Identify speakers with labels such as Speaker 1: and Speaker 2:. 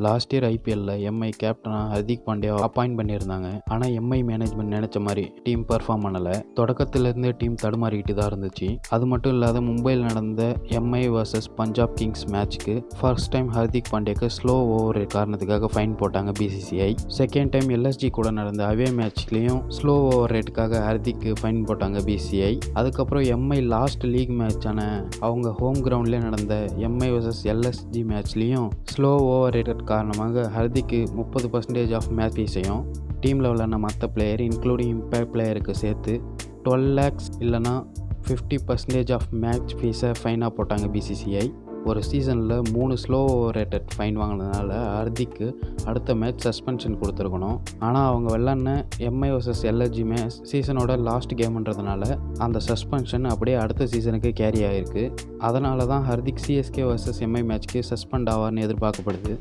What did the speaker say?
Speaker 1: Last year ஐபிஎல்ல Mi கேப்டனா Hardik Pandya appoint பண்ணியிருந்தாங்க. ஆனால் எம்ஐ மேனேஜ்மெண்ட் நினைச்ச மாதிரி டீம் பெர்ஃபார்ம் பண்ணலை. தொடக்கத்திலிருந்தே டீம் தடுமாறிக்கிட்டு தான் இருந்துச்சு. அது மட்டும் இல்லாத மும்பையில் நடந்த எம்ஐ வர்சஸ் பஞ்சாப் கிங்ஸ் மேட்ச்க்கு ஃபர்ஸ்ட் டைம் ஹர்திக் பாண்டியாக்கு ஸ்லோ ஓவர் காரணத்துக்காக ஃபைன் போட்டாங்க பிசிசிஐ. செகண்ட் டைம் எல்எஸ்ஜி கூட நடந்த அவே மேட்ச்லேயும் ஸ்லோ ஓவர் ரேட்டுக்காக ஹர்திக்கு ஃபைன் போட்டாங்க பிசிஐ. அதுக்கப்புறம் எம்ஐ லாஸ்ட் லீக் மேட்சான அவங்க ஹோம் கிரவுண்ட்லேயே நடந்த எம்ஐ வர்சஸ் எல்எஸ்ஜி மேட்ச்லேயும் ஸ்லோ ஓவர் ரேட்டட் காரணமாக ஹர்திக்கு 30% ஆஃப் மேட்ச் ஃபீஸையும் டீமில் விளையாடின மற்ற பிளேயர் இன்க்ளூடிங் இம்பேக்ட் பிளேயருக்கு சேர்த்து 12 lakhs இல்லைனா 50% ஆஃப் மேட்ச் ஃபீஸை ஃபைனாக போட்டாங்க பிசிசிஐ. ஒரு சீசனில் 3 ஸ்லோ ஓவர் ரேட்டட் ஃபைன் வாங்கினதுனால ஹர்திக்கு அடுத்த மேட்ச் சஸ்பென்ஷன் கொடுத்துருக்கணும். ஆனால் அவங்க விளையாடின எம்ஐ வர்சஸ் எல்எஸ்ஜி மேட்ச் சீசனோட லாஸ்ட் கேம்ன்றதுனால அந்த சஸ்பென்ஷன் அப்படியே அடுத்த சீசனுக்கு கேரி ஆகிருக்கு. அதனால தான் ஹர்திக் சிஎஸ்கே வர்சஸ் எம்ஐ மேட்ச்க்கு சஸ்பெண்ட் ஆவார்னு எதிர்பார்க்கப்படுது.